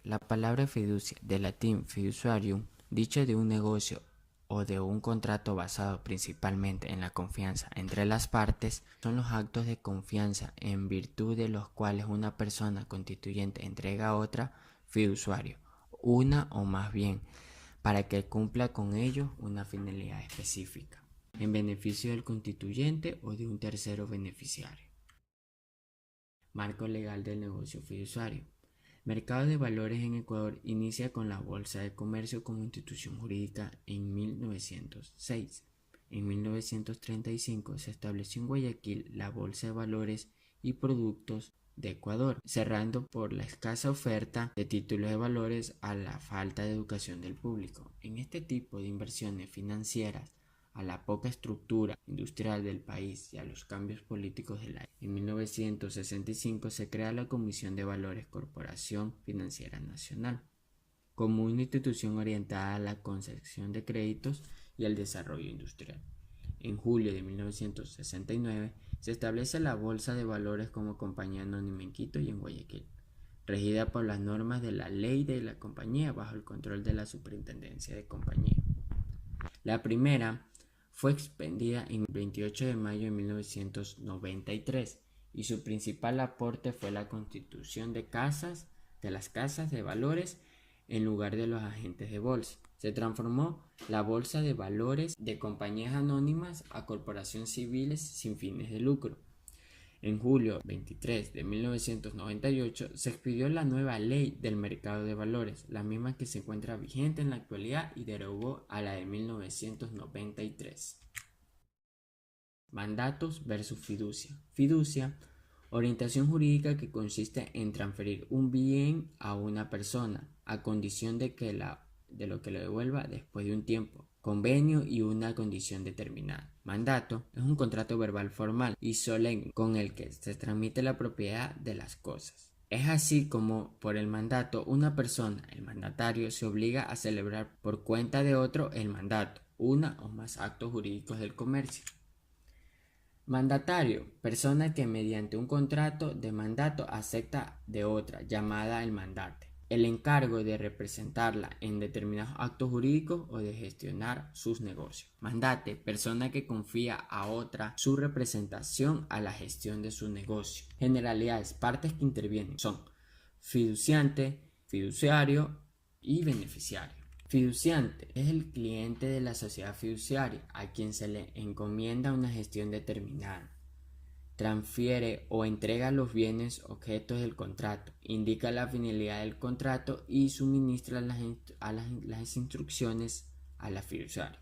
La palabra fiducia, del latín fiduciarium, dicho de un negocio o de un contrato basado principalmente en la confianza entre las partes, son los actos de confianza en virtud de los cuales una persona constituyente entrega a otra fiduciario, una o más bien, para que cumpla con ellos una finalidad específica, en beneficio del constituyente o de un tercero beneficiario. Marco legal del negocio fiduciario. Mercado de valores en Ecuador inicia con la Bolsa de Comercio como institución jurídica en 1906. En 1935 se estableció en Guayaquil la Bolsa de Valores y Productos de Ecuador, cerrando por la escasa oferta de títulos de valores a la falta de educación del público. En este tipo de inversiones financieras, a la poca estructura industrial del país y a los cambios políticos de la época. En 1965 se crea la Comisión de Valores Corporación Financiera Nacional, como una institución orientada a la concesión de créditos y al desarrollo industrial. En julio de 1969 se establece la Bolsa de Valores como compañía anónima en Quito y en Guayaquil, regida por las normas de la ley de la compañía bajo el control de la Superintendencia de Compañía. La primera fue expendida el 28 de mayo de 1993 y su principal aporte fue la constitución de las casas de valores en lugar de los agentes de bolsa. Se transformó la bolsa de valores de compañías anónimas a corporaciones civiles sin fines de lucro. En julio 23 de 1998 se expidió la nueva Ley del Mercado de Valores, la misma que se encuentra vigente en la actualidad y derogó a la de 1993. Mandatos versus fiducia. Fiducia, orientación jurídica que consiste en transferir un bien a una persona a condición de lo que lo devuelva después de un tiempo. Convenio y una condición determinada. Mandato es un contrato verbal formal y solemne con el que se transmite la propiedad de las cosas. Es así como por el mandato una persona, el mandatario, se obliga a celebrar por cuenta de otro el mandato, una o más actos jurídicos del comercio. Mandatario, persona que mediante un contrato de mandato acepta de otra, llamada el mandante, el encargo de representarla en determinados actos jurídicos o de gestionar sus negocios. Mandate, persona que confía a otra su representación a la gestión de su negocio. Generalidades, partes que intervienen son fiduciante, fiduciario y beneficiario. Fiduciante es el cliente de la sociedad fiduciaria a quien se le encomienda una gestión determinada. Transfiere o entrega los bienes objetos del contrato, indica la finalidad del contrato y suministra las instrucciones a la fiduciaria.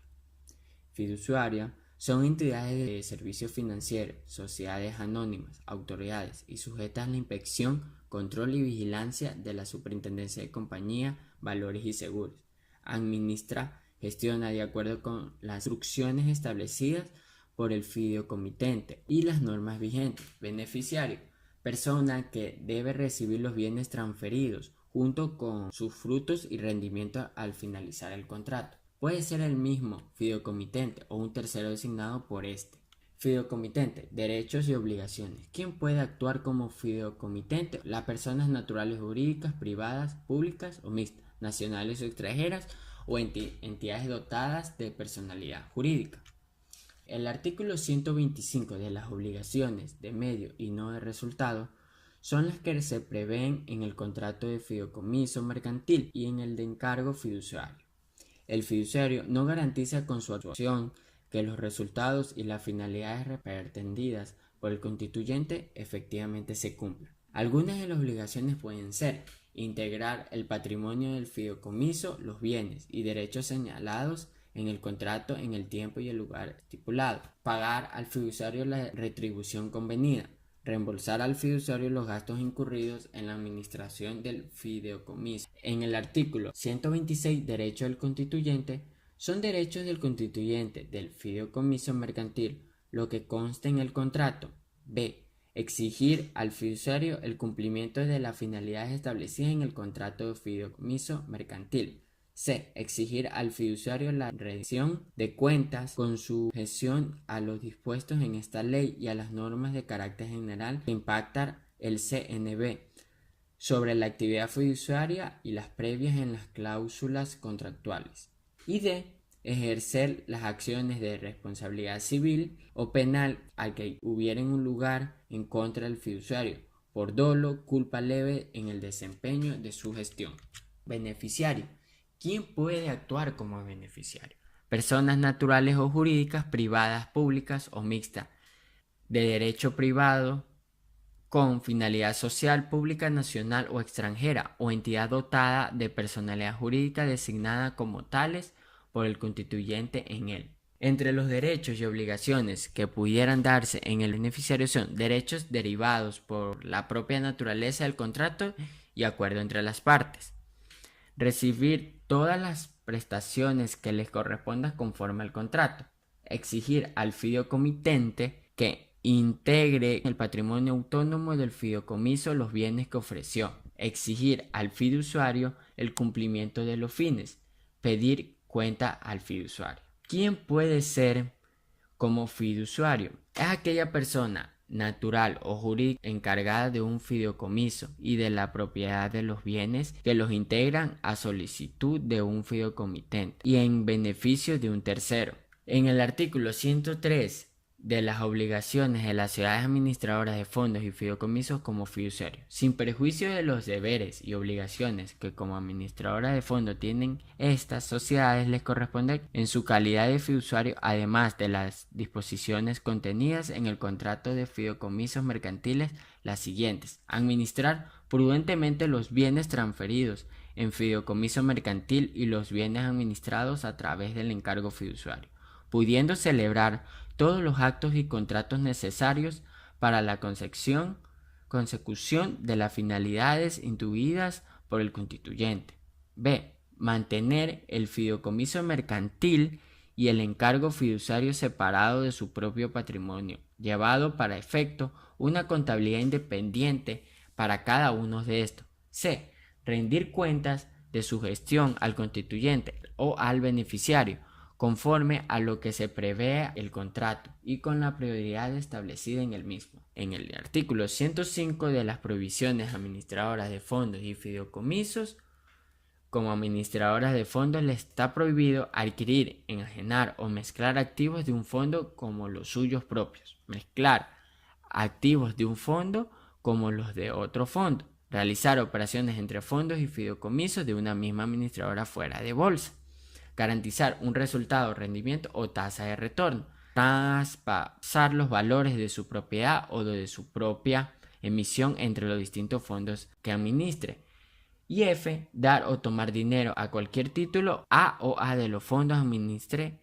Fiduciaria son entidades de servicio financiero, sociedades anónimas, autoridades y sujetas a la inspección, control y vigilancia de la Superintendencia de Compañía, Valores y Seguros. Administra, gestiona de acuerdo con las instrucciones establecidas por el fideicomitente y las normas vigentes. Beneficiario, persona que debe recibir los bienes transferidos junto con sus frutos y rendimientos al finalizar el contrato. Puede ser el mismo fideicomitente o un tercero designado por este. Fideicomitente, derechos y obligaciones. ¿Quién puede actuar como fideicomitente? Las personas naturales jurídicas, privadas, públicas o mixtas, nacionales o extranjeras o entidades dotadas de personalidad jurídica. El artículo 125 de las obligaciones de medio y no de resultado son las que se prevén en el contrato de fideicomiso mercantil y en el de encargo fiduciario. El fiduciario no garantiza con su actuación que los resultados y las finalidades pretendidas por el constituyente efectivamente se cumplan. Algunas de las obligaciones pueden ser integrar el patrimonio del fideicomiso, los bienes y derechos señalados en el contrato en el tiempo y el lugar estipulado, pagar al fiduciario la retribución convenida, reembolsar al fiduciario los gastos incurridos en la administración del fideicomiso. En el artículo 126, derecho del constituyente, son derechos del constituyente del fideicomiso mercantil lo que consta en el contrato. B. Exigir al fiduciario el cumplimiento de las finalidades establecidas en el contrato de fideicomiso mercantil. C. Exigir al fiduciario la rendición de cuentas con sujeción a los dispuestos en esta ley y a las normas de carácter general que impactan el CNB. sobre la actividad fiduciaria y las previas en las cláusulas contractuales. Y D. Ejercer las acciones de responsabilidad civil o penal al que hubiera un lugar en contra del fiduciario por dolo, culpa leve en el desempeño de su gestión. Beneficiario. ¿Quién puede actuar como beneficiario? Personas naturales o jurídicas, privadas, públicas o mixtas, de derecho privado, con finalidad social, pública, nacional o extranjera, o entidad dotada de personalidad jurídica designada como tales por el constituyente en él. Entre los derechos y obligaciones que pudieran darse en el beneficiario son derechos derivados por la propia naturaleza del contrato y acuerdo entre las partes. Recibir todas las prestaciones que les correspondan conforme al contrato. Exigir al fideicomitente que integre el patrimonio autónomo del fideicomiso los bienes que ofreció. Exigir al fiduciario el cumplimiento de los fines. Pedir cuenta al fiduciario. ¿Quién puede ser como fiduciario? Es aquella persona natural o jurídica encargada de un fideicomiso y de la propiedad de los bienes que los integran a solicitud de un fideicomitente y en beneficio de un tercero. En el artículo 103 de las obligaciones de las sociedades administradoras de fondos y fideicomisos como fiduciarios, sin perjuicio de los deberes y obligaciones que como administradoras de fondos tienen estas sociedades, les corresponde en su calidad de fiduciario, además de las disposiciones contenidas en el contrato de fideicomisos mercantiles, las siguientes: administrar prudentemente los bienes transferidos en fideicomiso mercantil y los bienes administrados a través del encargo fiduciario, pudiendo celebrar todos los actos y contratos necesarios para la consecución de las finalidades intuidas por el constituyente. B. Mantener el fideicomiso mercantil y el encargo fiduciario separado de su propio patrimonio, llevado para efecto una contabilidad independiente para cada uno de estos. C. Rendir cuentas de su gestión al constituyente o al beneficiario, conforme a lo que se prevé el contrato y con la prioridad establecida en el mismo. En el artículo 105 de las provisiones administradoras de fondos y fideicomisos, como administradoras de fondos les está prohibido adquirir, enajenar o mezclar activos de un fondo como los suyos propios, mezclar activos de un fondo como los de otro fondo, realizar operaciones entre fondos y fideicomisos de una misma administradora fuera de bolsa, garantizar un resultado, rendimiento o tasa de retorno, traspasar los valores de su propiedad o de su propia emisión entre los distintos fondos que administre. Y F. Dar o tomar dinero a cualquier título A o A de los fondos administre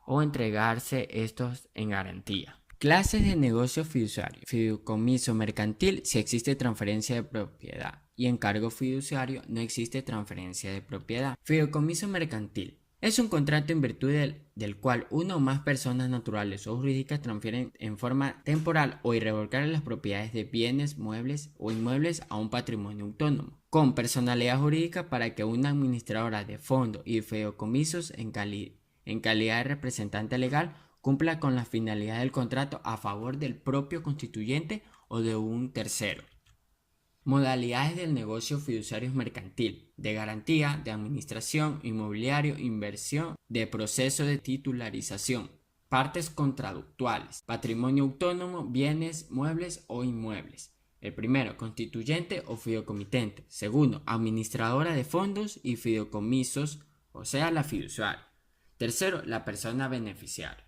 o entregarse estos en garantía. Clases de negocio fiduciario. Fideicomiso mercantil si existe transferencia de propiedad y encargo fiduciario no existe transferencia de propiedad. Fideicomiso mercantil es un contrato en virtud del cual una o más personas naturales o jurídicas transfieren en forma temporal o irrevocable las propiedades de bienes, muebles o inmuebles a un patrimonio autónomo, con personalidad jurídica para que una administradora de fondos y fideicomisos en calidad de representante legal cumpla con la finalidad del contrato a favor del propio constituyente o de un tercero. Modalidades del negocio fiduciario mercantil: de garantía, de administración, inmobiliario, inversión, de proceso de titularización. Partes contractuales: patrimonio autónomo, bienes, muebles o inmuebles. El primero, constituyente o fideicomitente. Segundo, administradora de fondos y fideicomisos, o sea, la fiduciaria. Tercero, la persona beneficiaria.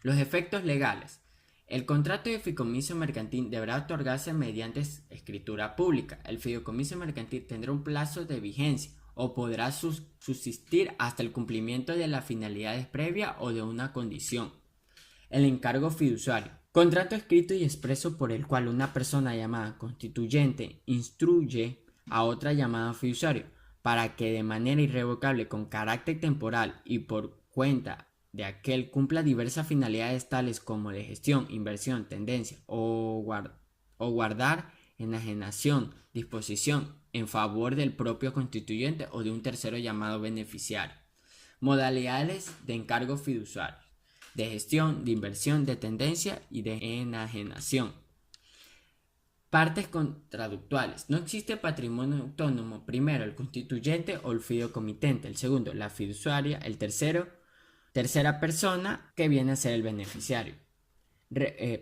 Los efectos legales. El contrato de fideicomiso mercantil deberá otorgarse mediante escritura pública. El fideicomiso mercantil tendrá un plazo de vigencia o podrá subsistir hasta el cumplimiento de las finalidades previas o de una condición. El encargo fiduciario. Contrato escrito y expreso por el cual una persona llamada constituyente instruye a otra llamada fiduciario para que de manera irrevocable, con carácter temporal y por cuenta de aquel cumpla diversas finalidades tales como de gestión, inversión, tendencia o guardar, enajenación, disposición en favor del propio constituyente o de un tercero llamado beneficiario. Modalidades de encargo fiduciario: de gestión, de inversión, de tendencia y de enajenación. Partes contradictuales. No existe patrimonio autónomo. Primero, el constituyente o el fideicomitente. El segundo, la fiduciaria. El tercero, tercera persona, que viene a ser el beneficiario.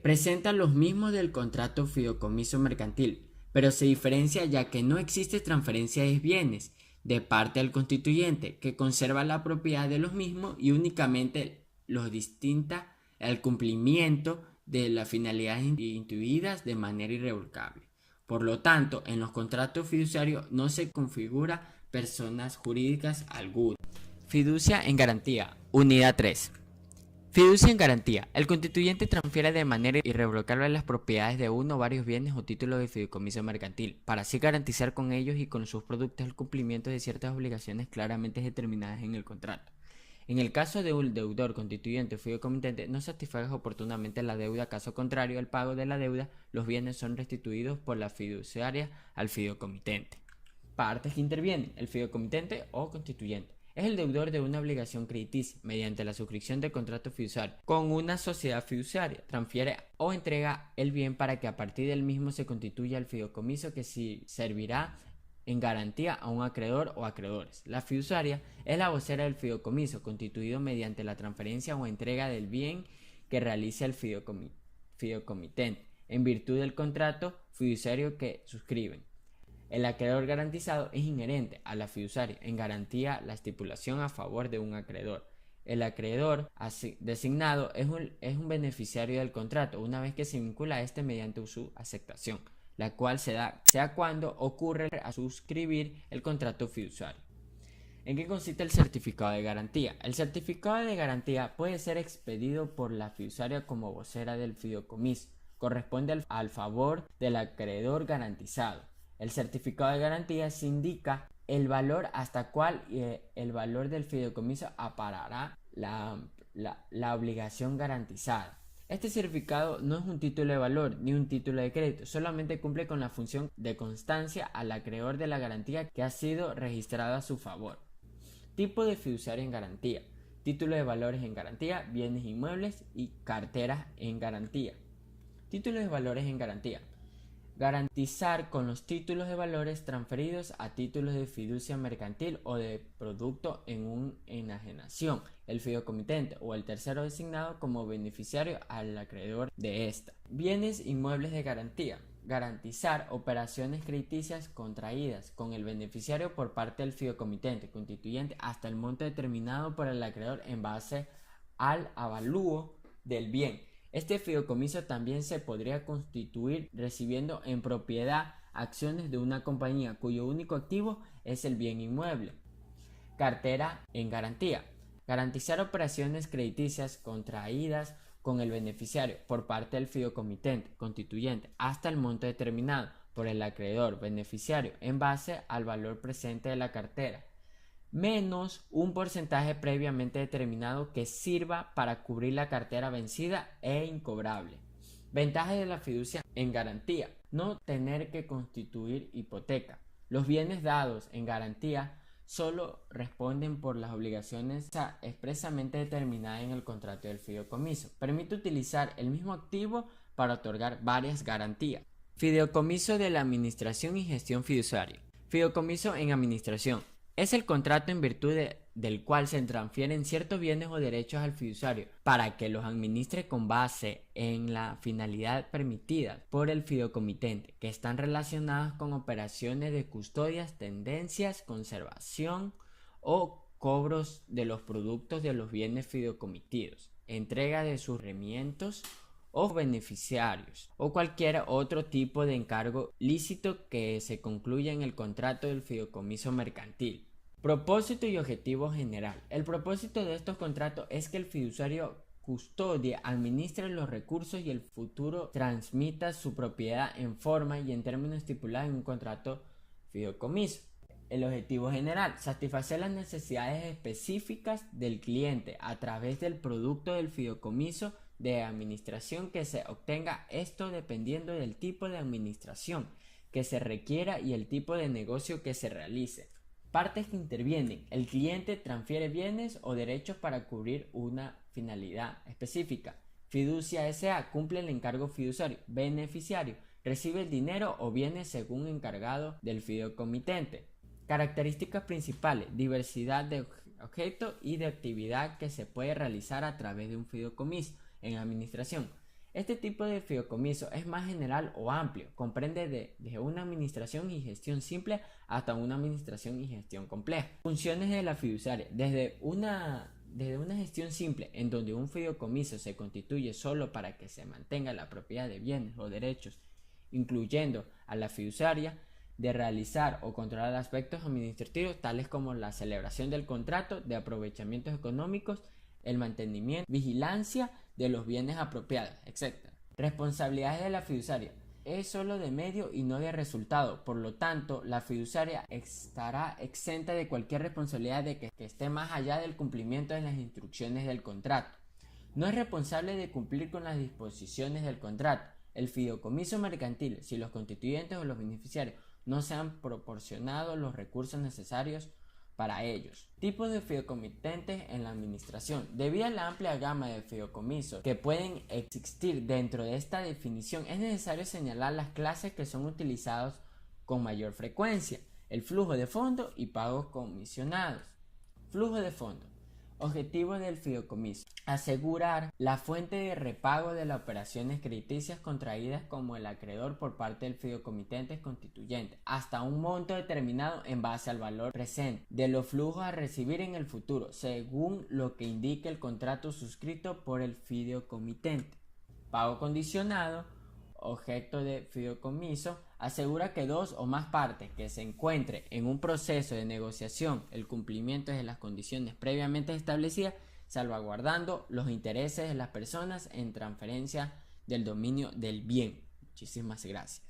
Presenta los mismos del contrato fideicomiso mercantil, pero se diferencia ya que no existe transferencia de bienes de parte del constituyente, que conserva la propiedad de los mismos y únicamente los distinta al cumplimiento de las finalidades instituidas de manera irrevocable. Por lo tanto, en los contratos fiduciarios no se configura personas jurídicas alguna. Fiducia en garantía. Unidad 3. Fiducia en garantía. El constituyente transfiere de manera irrevocable las propiedades de uno o varios bienes o títulos de fideicomiso mercantil, para así garantizar con ellos y con sus productos el cumplimiento de ciertas obligaciones claramente determinadas en el contrato. En el caso de un deudor constituyente o fideicomitente no satisfaga oportunamente la deuda, caso contrario al pago de la deuda, los bienes son restituidos por la fiduciaria al fideicomitente. Partes que intervienen: el fideicomitente o constituyente es el deudor de una obligación crediticia mediante la suscripción del contrato fiduciario con una sociedad fiduciaria. Transfiere o entrega el bien para que a partir del mismo se constituya el fideicomiso que servirá en garantía a un acreedor o acreedores. La fiduciaria es la vocera del fideicomiso constituido mediante la transferencia o entrega del bien que realice el fideicomitente en virtud del contrato fiduciario que suscriben. El acreedor garantizado es inherente a la fiduciaria en garantía la estipulación a favor de un acreedor. El acreedor designado es un beneficiario del contrato una vez que se vincula a este mediante su aceptación, la cual se da sea cuando ocurre a suscribir el contrato fiduciario. ¿En qué consiste el certificado de garantía? El certificado de garantía puede ser expedido por la fiduciaria como vocera del fideicomiso. Corresponde al favor del acreedor garantizado. El certificado de garantía se indica el valor hasta cual el valor del fideicomiso aparará la obligación garantizada. Este certificado no es un título de valor ni un título de crédito, solamente cumple con la función de constancia al acreedor de la garantía que ha sido registrada a su favor. Tipo de fiduciario en garantía: título de valores en garantía, bienes inmuebles y carteras en garantía. Títulos de valores en garantía: garantizar con los títulos de valores transferidos a títulos de fiducia mercantil o de producto en una enajenación, el fideicomitente o el tercero designado como beneficiario al acreedor de esta. Bienes inmuebles de garantía: garantizar operaciones crediticias contraídas con el beneficiario por parte del fideicomitente constituyente hasta el monto determinado por el acreedor en base al avalúo del bien. Este fideicomiso también se podría constituir recibiendo en propiedad acciones de una compañía cuyo único activo es el bien inmueble. Cartera en garantía: garantizar operaciones crediticias contraídas con el beneficiario por parte del fideicomitente constituyente hasta el monto determinado por el acreedor beneficiario en base al valor presente de la cartera, menos un porcentaje previamente determinado que sirva para cubrir la cartera vencida e incobrable. Ventajas de la fiducia en garantía: no tener que constituir hipoteca. Los bienes dados en garantía solo responden por las obligaciones expresamente determinadas en el contrato del fideicomiso. Permite utilizar el mismo activo para otorgar varias garantías. Fideicomiso de la administración y gestión fiduciaria. Fideicomiso en administración: es el contrato en virtud del cual se transfieren ciertos bienes o derechos al fiduciario para que los administre con base en la finalidad permitida por el fideicomitente, que están relacionadas con operaciones de custodias, tendencias, conservación o cobros de los productos de los bienes fideicomitidos, entrega de sus rendimientos o beneficiarios, o cualquier otro tipo de encargo lícito que se concluya en el contrato del fideicomiso mercantil. Propósito y objetivo general. El propósito de estos contratos es que el fiduciario custodie, administre los recursos y el futuro transmita su propiedad en forma y en términos estipulados en un contrato fideicomiso. El objetivo general: satisfacer las necesidades específicas del cliente a través del producto del fideicomiso de administración que se obtenga, esto dependiendo del tipo de administración que se requiera y el tipo de negocio que se realice. Partes que intervienen. El cliente transfiere bienes o derechos para cubrir una finalidad específica. Fiducia S.A. cumple el encargo fiduciario. Beneficiario: Recibe el dinero o bienes según encargado del fideicomitente. Características principales: diversidad de objeto y de actividad que se puede realizar a través de un fideicomiso en administración. Este tipo de fideicomiso es más general o amplio, comprende desde una administración y gestión simple hasta una administración y gestión compleja. Funciones de la fiduciaria: desde una gestión simple, en donde un fideicomiso se constituye solo para que se mantenga la propiedad de bienes o derechos, incluyendo a la fiduciaria, de realizar o controlar aspectos administrativos tales como la celebración del contrato de aprovechamientos económicos, el mantenimiento, vigilancia de los bienes apropiados, etc. Responsabilidades de la fiduciaria: es solo de medio y no de resultado, por lo tanto, la fiduciaria estará exenta de cualquier responsabilidad de que esté más allá del cumplimiento de las instrucciones del contrato. No es responsable de cumplir con las disposiciones del contrato. El fideicomiso mercantil, si los constituyentes o los beneficiarios no se han proporcionado los recursos necesarios para ellos. Tipos de fideicomitentes en la administración. Debido a la amplia gama de fideicomisos que pueden existir dentro de esta definición, es necesario señalar las clases que son utilizados con mayor frecuencia: el flujo de fondo y pagos comisionados. Flujo de fondo. Objetivo del fideicomiso: asegurar la fuente de repago de las operaciones crediticias contraídas como el acreedor por parte del fideicomitente constituyente, hasta un monto determinado en base al valor presente de los flujos a recibir en el futuro, según lo que indique el contrato suscrito por el fideicomitente. Pago condicionado. Objeto de fideicomiso: asegura que dos o más partes que se encuentren en un proceso de negociación el cumplimiento de las condiciones previamente establecidas, salvaguardando los intereses de las personas en transferencia del dominio del bien. Muchísimas gracias.